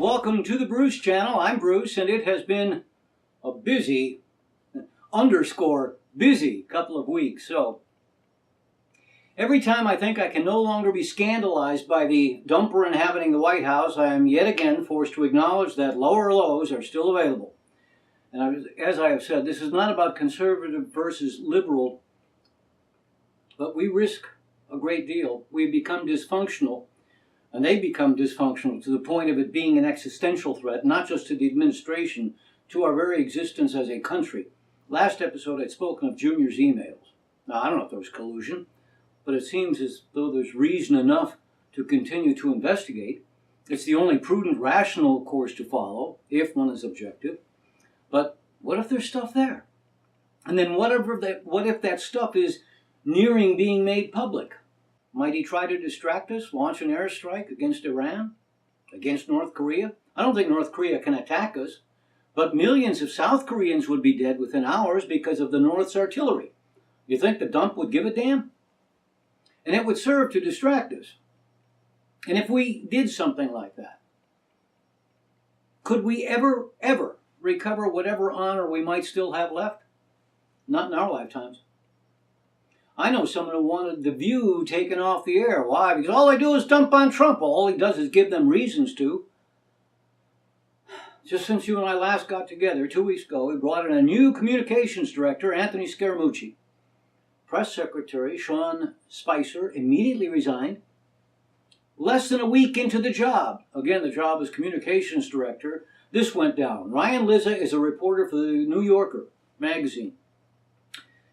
welcome to the Bruce Channel. I'm Bruce, and it has been a busy, busy couple of weeks. So, every time I think I can no longer be scandalized by the dumper inhabiting the White House, I am yet again forced to acknowledge that lower lows are still available. And as I have said, this is not about conservative versus liberal, but we risk a great deal. We become dysfunctional, and they become dysfunctional to the point of it being an existential threat, not just to the administration, to our very existence as a country. Last episode I'd spoken of Junior's emails. Now, I don't know if there was collusion, but it seems as though there's reason enough to continue to investigate. It's the only prudent, rational course to follow, if one is objective. But what if there's stuff there? And then what if that stuff is nearing being made public? Might he try to distract us, launch an airstrike against Iran, against North Korea? I don't think North Korea can attack us, but millions of South Koreans would be dead within hours because of the North's artillery. You think the dump would give a damn? And it would serve to distract us. And if we did something like that, could we ever recover whatever honor we might still have left? Not in our lifetimes. I know someone who wanted The View taken off the air. Why? Because all they do is dump on Trump. All he does is give them reasons to. Just since you and I last got together 2 weeks ago, we brought in a new communications director, Anthony Scaramucci. Press Secretary Sean Spicer immediately resigned. Less than a week into the job, again, the job as communications director, this went down. Ryan Lizza is a reporter for the New Yorker magazine.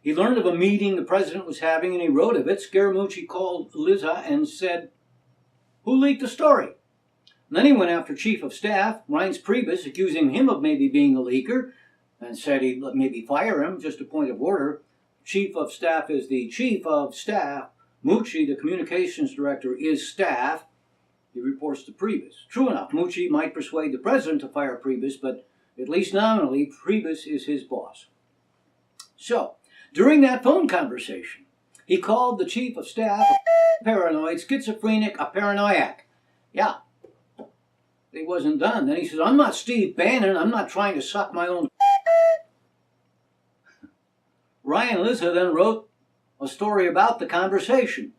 He learned of a meeting the president was having and he wrote of it. Scaramucci called Lizza and said, "Who leaked the story?" And then he went after Chief of Staff, Reince Priebus, accusing him of maybe being a leaker and said he'd maybe fire him, just a point of order. Chief of Staff is the Chief of Staff. Mucci, the communications director, is staff. He reports to Priebus. True enough, Mucci might persuade the president to fire Priebus, but at least nominally, Priebus is his boss. So, during that phone conversation, he called the chief of staff a paranoid, schizophrenic, a paranoiac. Yeah, he wasn't done. Then he says, "I'm not Steve Bannon. I'm not trying to suck my own." Ryan Lizza then wrote a story about the conversation.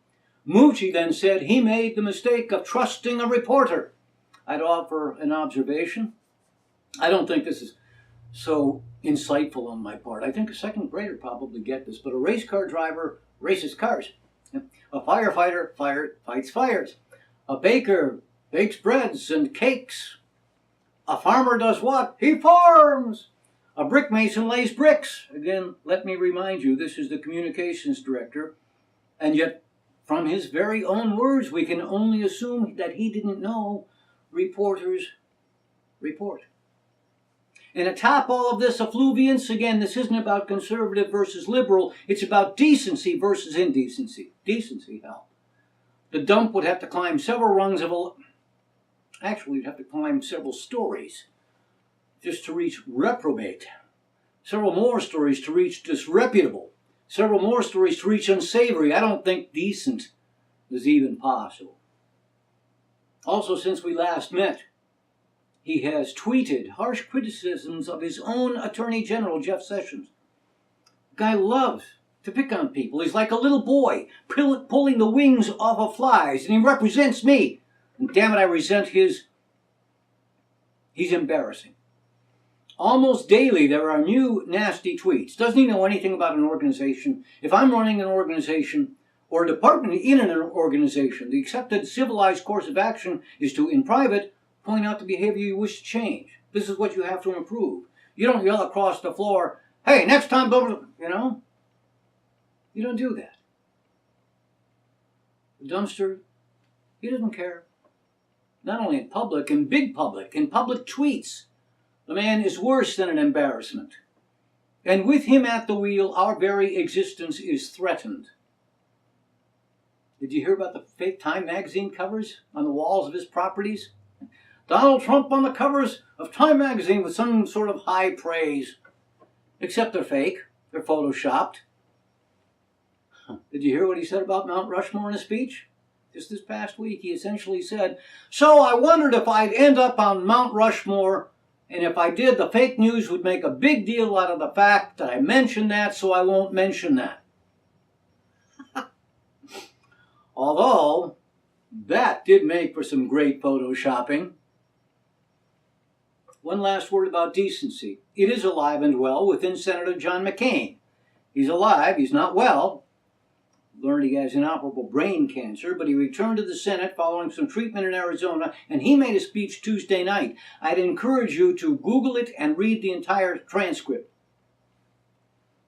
Mucci then said he made the mistake of trusting a reporter. I'd offer an observation. I don't think this is so insightful on my part. I think a second grader probably get this, but a race car driver races cars. A firefighter fights fires. A baker bakes breads and cakes. A farmer does what? He farms. A brick mason lays bricks. Again, let me remind you, this is the communications director, and yet from his very own words, we can only assume that he didn't know reporters report. And atop all of this effluviance, again, this isn't about conservative versus liberal. It's about decency versus indecency. Decency, hell. The dump would have to climb several rungs of actually, you'd have to climb several stories just to reach reprobate. Several more stories to reach disreputable. Several more stories to reach unsavory. I don't think decent is even possible. Also, since we last met, he has tweeted harsh criticisms of his own Attorney General, Jeff Sessions. The guy loves to pick on people. He's like a little boy pulling the wings off of flies, and he represents me. And damn it, I resent his... He's embarrassing. Almost daily, there are new nasty tweets. Doesn't he know anything about an organization? If I'm running an organization or a department in an organization, the accepted civilized course of action is to, in private, point out the behavior you wish to change. This is what you have to improve. You don't yell across the floor, "Hey, next time, you know?" You don't do that. The dumpster, he doesn't care. Not only in public, in big public, in public tweets. The man is worse than an embarrassment. And with him at the wheel, our very existence is threatened. Did you hear about the fake Time magazine covers on the walls of his properties? Donald Trump on the covers of Time magazine with some sort of high praise. Except they're fake. They're photoshopped. Did you hear what he said about Mount Rushmore in his speech? Just this past week, he essentially said, "So I wondered if I'd end up on Mount Rushmore, and if I did, the fake news would make a big deal out of the fact that I mentioned that, so I won't mention that." Although, that did make for some great photoshopping. One last word about decency. It is alive and well within Senator John McCain. He's alive, he's not well. Learned he has inoperable brain cancer, but he returned to the Senate following some treatment in Arizona, and he made a speech Tuesday night. I'd encourage you to Google it and read the entire transcript.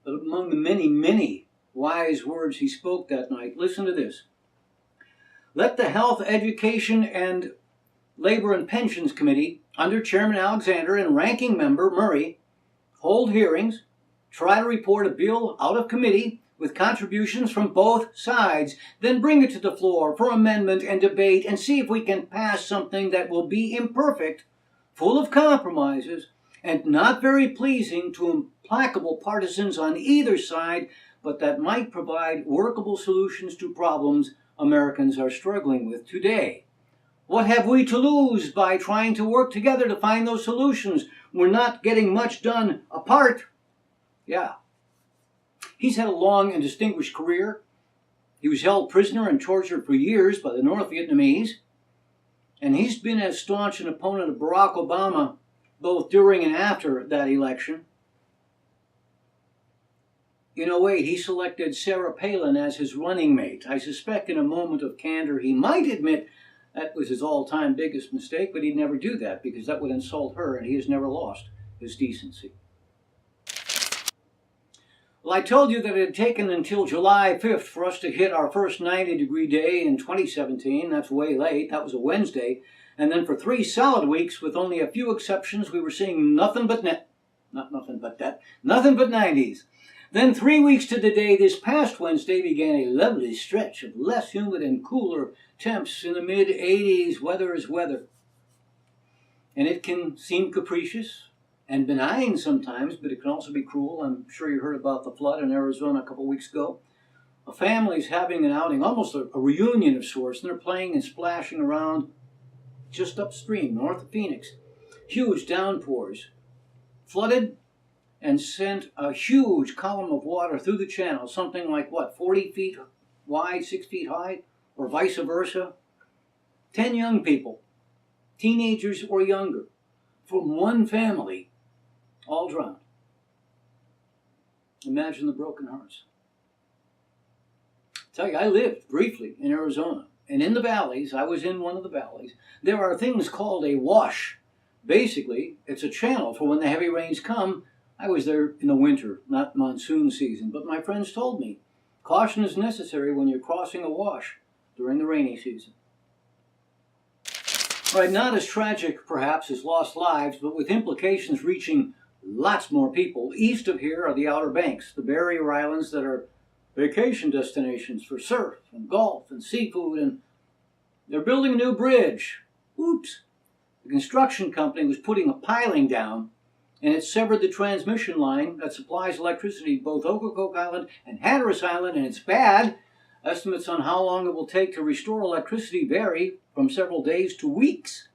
But among the many, many wise words he spoke that night, listen to this. Let the Health, Education, and Labor and Pensions Committee, under Chairman Alexander and Ranking Member Murray, hold hearings, try to report a bill out of committee with contributions from both sides, then bring it to the floor for amendment and debate and see if we can pass something that will be imperfect, full of compromises, and not very pleasing to implacable partisans on either side, but that might provide workable solutions to problems Americans are struggling with today. What have we to lose by trying to work together to find those solutions? We're not getting much done apart. Yeah. He's had a long and distinguished career. He was held prisoner and tortured for years by the North Vietnamese. And he's been as staunch an opponent of Barack Obama both during and after that election. In 2008, he selected Sarah Palin as his running mate. I suspect in a moment of candor he might admit that was his all-time biggest mistake, but he'd never do that because that would insult her, and he has never lost his decency. Well, I told you that it had taken until July 5th for us to hit our first 90-degree day in 2017. That's way late. That was a Wednesday. And then for 3 solid weeks, with only a few exceptions, we were seeing nothing but 90s. Then 3 weeks to the day, this past Wednesday began a lovely stretch of less humid and cooler temps in the mid-80s. Weather is weather. And it can seem capricious and benign sometimes, but it can also be cruel. I'm sure you heard about the flood in Arizona a couple weeks ago. A family's having an outing, almost a reunion of sorts, and they're playing and splashing around just upstream, north of Phoenix. Huge downpours. Flooded and sent a huge column of water through the channel, something like, 40 feet wide, 6 feet high, or vice versa? 10 young people, teenagers or younger, from one family, all drowned. Imagine the broken hearts. I tell you, I lived briefly in Arizona, and in the valleys, I was in one of the valleys, there are things called a wash. Basically, it's a channel for when the heavy rains come. I was there in the winter, not monsoon season, but my friends told me caution is necessary when you're crossing a wash during the rainy season. All right, not as tragic, perhaps, as lost lives, but with implications reaching lots more people. East of here are the Outer Banks, the barrier islands that are vacation destinations for surf and golf and seafood, and they're building a new bridge. Oops. The construction company was putting a piling down, and it severed the transmission line that supplies electricity to both Ocracoke Island and Hatteras Island, and it's bad. Estimates on how long it will take to restore electricity vary from several days to weeks.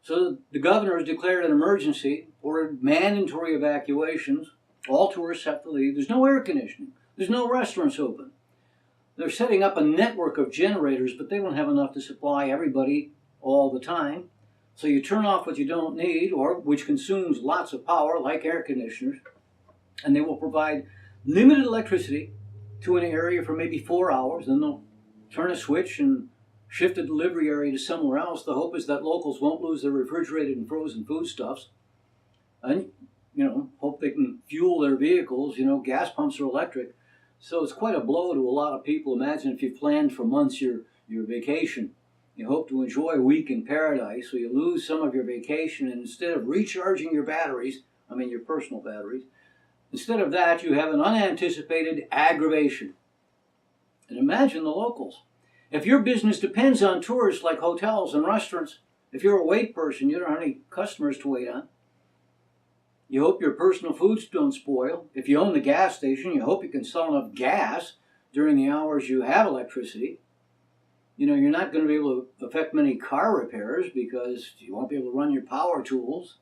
So the governor has declared an emergency, ordered mandatory evacuations. All tourists have to leave. There's no air conditioning. There's no restaurants open. They're setting up a network of generators, but they don't have enough to supply everybody all the time. So you turn off what you don't need, or which consumes lots of power, like air conditioners, and they will provide limited electricity to an area for maybe 4 hours. Then they'll turn a switch and shift the delivery area to somewhere else. The hope is that locals won't lose their refrigerated and frozen foodstuffs. And, hope they can fuel their vehicles. Gas pumps are electric. So it's quite a blow to a lot of people. Imagine if you've planned for months your vacation. You hope to enjoy a week in paradise, so you lose some of your vacation, and instead of recharging your batteries, your personal batteries, instead of that, you have an unanticipated aggravation. And imagine the locals. If your business depends on tourists like hotels and restaurants, if you're a wait person, you don't have any customers to wait on. You hope your personal foods don't spoil. If you own the gas station, you hope you can sell enough gas during the hours you have electricity. You're not going to be able to affect many car repairs because you won't be able to run your power tools.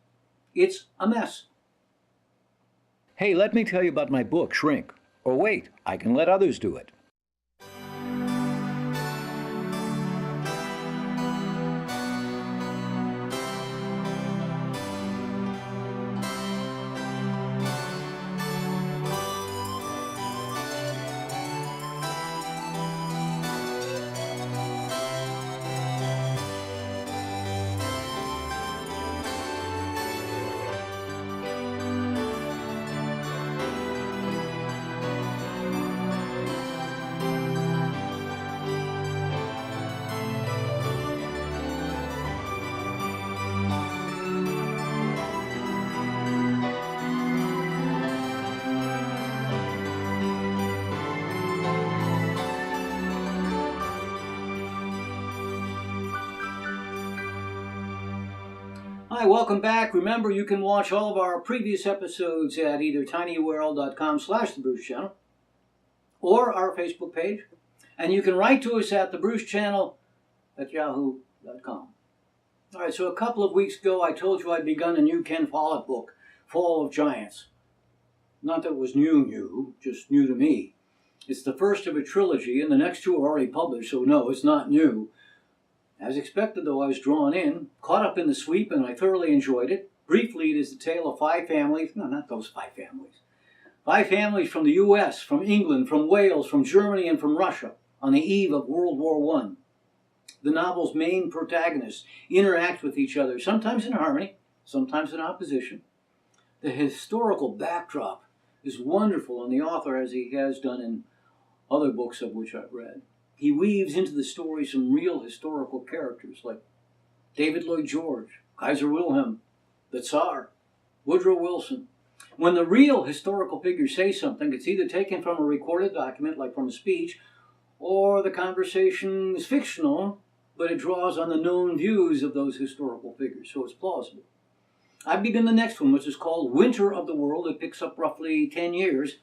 It's a mess. Hey, let me tell you about my book, Shrink. Or wait, I can let others do it. Hi, welcome back. Remember, you can watch all of our previous episodes at either tinyurl.com/The Bruce Channel or our Facebook page. And you can write to us at thebrucechannel@yahoo.com. All right, so a couple of weeks ago, I told you I'd begun a new Ken Follett book, Fall of Giants. Not that it was new, just new to me. It's the first of a trilogy, and the next two are already published, so no, it's not new. As expected, though, I was drawn in, caught up in the sweep, and I thoroughly enjoyed it. Briefly, it is the tale of 5 families. No, not those 5 families. 5 families from the U.S., from England, from Wales, from Germany, and from Russia on the eve of World War I. The novel's main protagonists interact with each other, sometimes in harmony, sometimes in opposition. The historical backdrop is wonderful, and the author, as he has done in other books of which I've read, he weaves into the story some real historical characters like David Lloyd George, Kaiser Wilhelm, the Tsar, Woodrow Wilson. When the real historical figures say something, it's either taken from a recorded document, like from a speech, or the conversation is fictional, but it draws on the known views of those historical figures, so it's plausible. I've begun the next one, which is called Winter of the World. It picks up roughly 10 years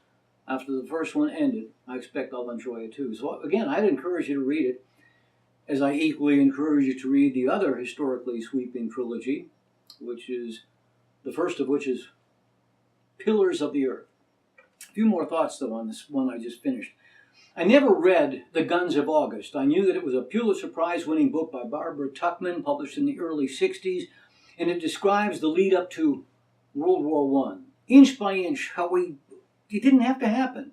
after the first one ended. I expect I'll enjoy it too. So again, I'd encourage you to read it, as I equally encourage you to read the other historically sweeping trilogy, which is, the first of which is Pillars of the Earth. A few more thoughts, though, on this one I just finished. I never read The Guns of August. I knew that it was a Pulitzer Prize-winning book by Barbara Tuchman, published in the early 60s, and it describes the lead up to World War I. Inch by inch, it didn't have to happen.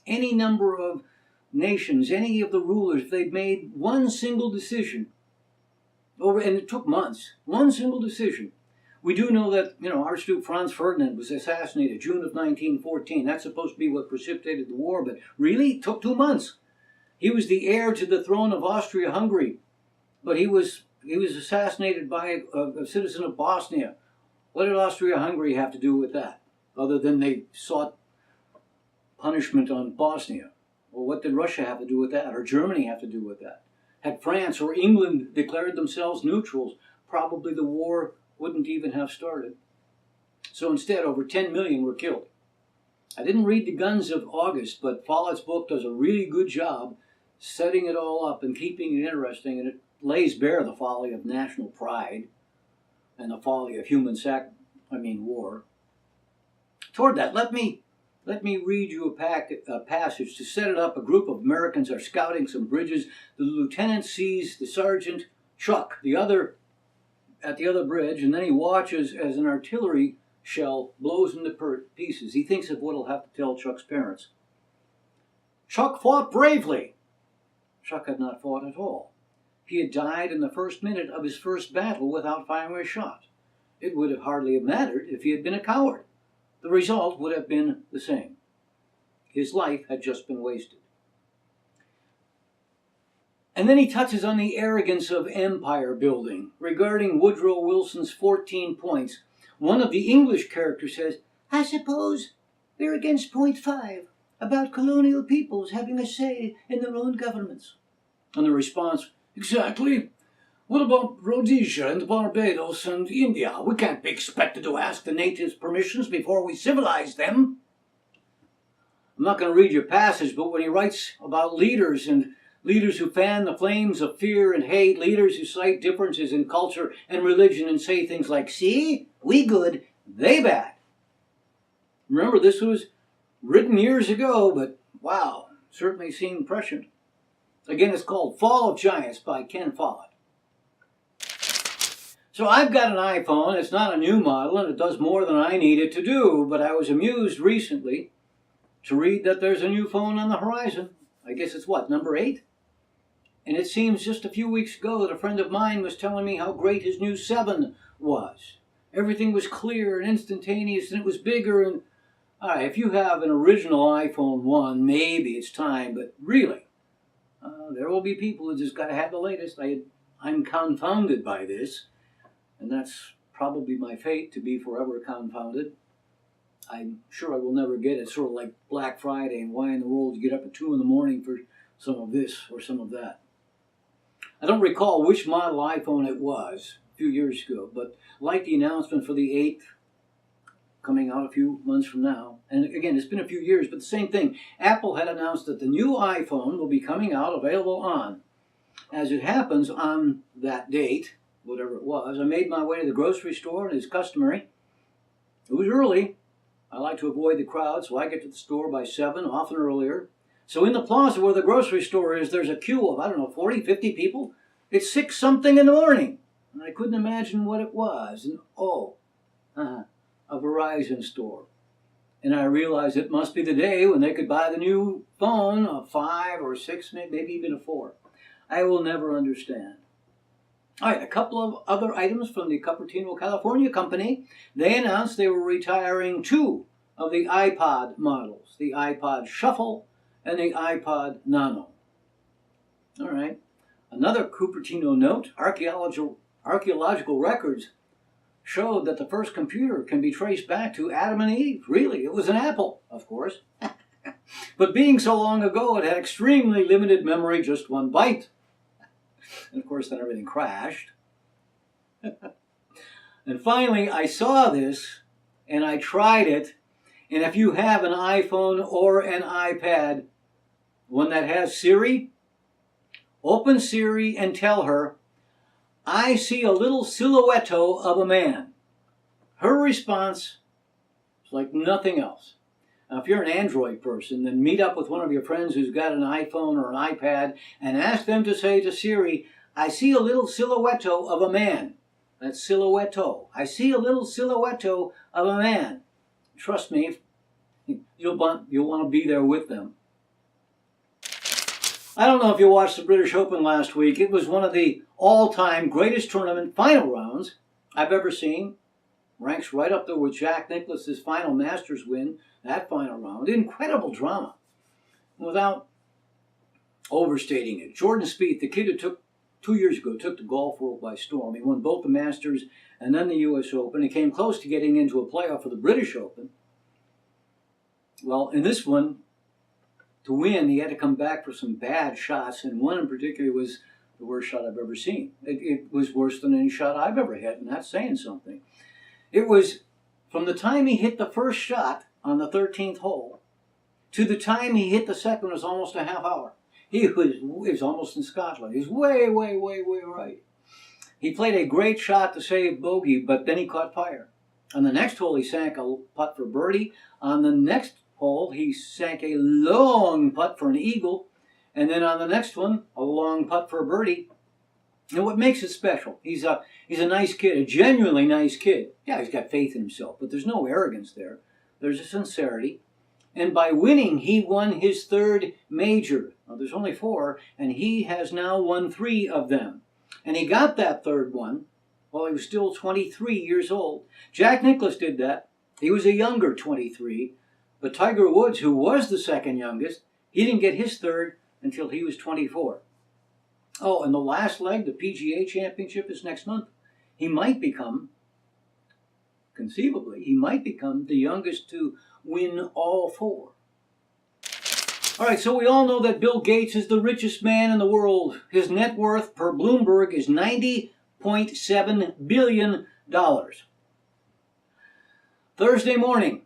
Any number of nations, any of the rulers, they've made one single decision, and it took months, one single decision. We do know that, Archduke Franz Ferdinand was assassinated June of 1914. That's supposed to be what precipitated the war, but really, it took 2 months. He was the heir to the throne of Austria-Hungary, but he was assassinated by a citizen of Bosnia. What did Austria-Hungary have to do with that, other than they sought punishment on Bosnia? Well, what did Russia have to do with that, or Germany have to do with that? Had France or England declared themselves neutrals, probably the war wouldn't even have started. So instead, over 10 million were killed. I didn't read The Guns of August, but Follett's book does a really good job setting it all up and keeping it interesting, and it lays bare the folly of national pride and the folly of war. Toward that, let me read you a passage to set it up. A group of Americans are scouting some bridges. The lieutenant sees the sergeant, Chuck, at the other bridge, and then he watches as an artillery shell blows into pieces. He thinks of what he'll have to tell Chuck's parents. Chuck fought bravely. Chuck had not fought at all. He had died in the first minute of his first battle without firing a shot. It would have hardly have mattered if he had been a coward. The result would have been the same. His life had just been wasted. And then he touches on the arrogance of empire building. Regarding Woodrow Wilson's 14 points, one of the English characters says, "I suppose they're against point 5, about colonial peoples having a say in their own governments." And the response, "Exactly. What about Rhodesia and Barbados and India? We can't be expected to ask the natives permissions before we civilize them." I'm not going to read your passage, but when he writes about leaders and leaders who fan the flames of fear and hate, leaders who cite differences in culture and religion and say things like, see, we good, they bad. Remember, this was written years ago, but wow, certainly seemed prescient. Again, it's called Fall of Giants by Ken Follett. So I've got an iPhone. It's not a new model, and it does more than I need it to do, but I was amused recently to read that there's a new phone on the horizon. I guess it's what, number 8? And it seems just a few weeks ago that a friend of mine was telling me how great his new 7 was. Everything was clear and instantaneous, and it was bigger. And all right, if you have an original iPhone 1, maybe it's time, but really, there will be people who just got to have the latest. I'm confounded by this, and that's probably my fate, to be forever confounded. I'm sure I will never get it. Sort of like Black Friday and why in the world you get up at 2 in the morning for some of this or some of that. I don't recall which model iPhone it was a few years ago, but like the announcement for the 8th coming out a few months from now, and again, it's been a few years, but the same thing. Apple had announced that the new iPhone will be coming out, available on. As it happens, on that date, whatever it was, I made my way to the grocery store, and as customary, it was early. I like to avoid the crowd, so I get to the store by 7, often earlier. So in the plaza where the grocery store is, there's a queue of, 40, 50 people. It's 6-something in the morning. And I couldn't imagine what it was. And a Verizon store. And I realized it must be the day when they could buy the new phone, a 5 or 6, maybe even a 4. I will never understand. All right, a couple of other items from the Cupertino, California company. They announced they were retiring 2 of the iPod models, the iPod Shuffle and the iPod Nano. All right, another Cupertino note, archaeological records showed that the first computer can be traced back to Adam and Eve. Really, it was an Apple, of course. But being so long ago, it had extremely limited memory, just 1 byte. And of course, then everything crashed. And finally, I saw this, and I tried it. And if you have an iPhone or an iPad, one that has Siri, open Siri and tell her, I see a little silhouette of a man. Her response is like nothing else. Now, if you're an Android person, then meet up with one of your friends who's got an iPhone or an iPad and ask them to say to Siri, I see a little silhouette of a man. That's silhouette. I see a little silhouette of a man. Trust me, you'll want to be there with them. I don't know if you watched the British Open last week. It was one of the all-time greatest tournament final rounds I've ever seen. Ranks right up there with Jack Nicklaus's final Masters win, that final round. Incredible drama. Without overstating it, Jordan Spieth, the kid who took 2 years ago, took the golf world by storm. He won both the Masters and then the U.S. Open. He came close to getting into a playoff for the British Open. Well, in this one, to win, he had to come back for some bad shots, and one in particular was the worst shot I've ever seen. It was worse than any shot I've ever hit, and that's saying something. It was from the time he hit the first shot on the 13th hole to the time he hit the second was almost a half hour. He was almost in Scotland. He's way, way, way, way right. He played a great shot to save bogey, but then he caught fire. On the next hole, he sank a putt for birdie. On the next hole, he sank a long putt for an eagle. And then on the next one, a long putt for a birdie. And what makes it special, he's a nice kid, a genuinely nice kid. Yeah, he's got faith in himself, but there's no arrogance there. There's a sincerity. And by winning, he won his 3rd major. Now, there's only 4, and he has now won 3 of them. And he got that 3rd one while he was still 23 years old. Jack Nicklaus did that. He was a younger 23. But Tiger Woods, who was the 2nd youngest, he didn't get his 3rd until he was 24. Oh, and the last leg, the PGA Championship, is next month. He might become, conceivably, the youngest to win all 4. All right, so we all know that Bill Gates is the richest man in the world. His net worth per Bloomberg is $90.7 billion. Thursday morning,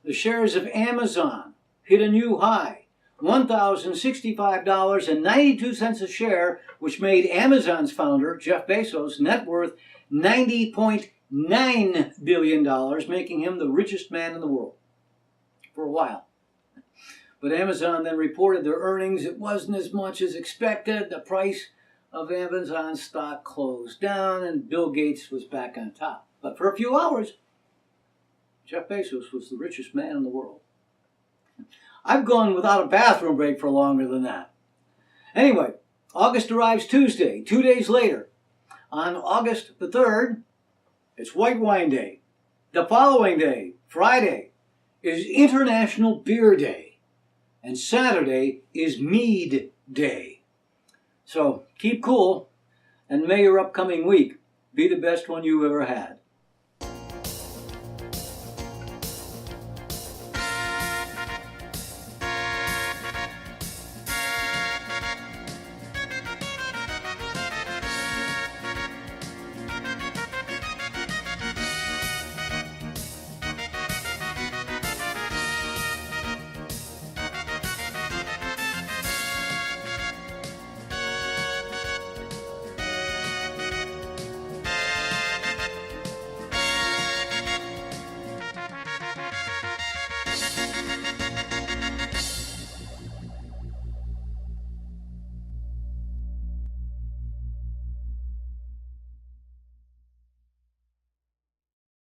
the shares of Amazon hit a new high, $1,065.92 a share, which made Amazon's founder, Jeff Bezos' net worth $90.9 billion, making him the richest man in the world for a while. But Amazon then reported their earnings. It wasn't as much as expected. The price of Amazon stock closed down, and Bill Gates was back on top. But for a few hours, Jeff Bezos was the richest man in the world. I've gone without a bathroom break for longer than that. Anyway, August arrives Tuesday, 2 days later. On August the 3rd, it's White Wine Day. The following day, Friday, is International Beer Day. And Saturday is Mead Day. So keep cool, and may your upcoming week be the best one you ever had.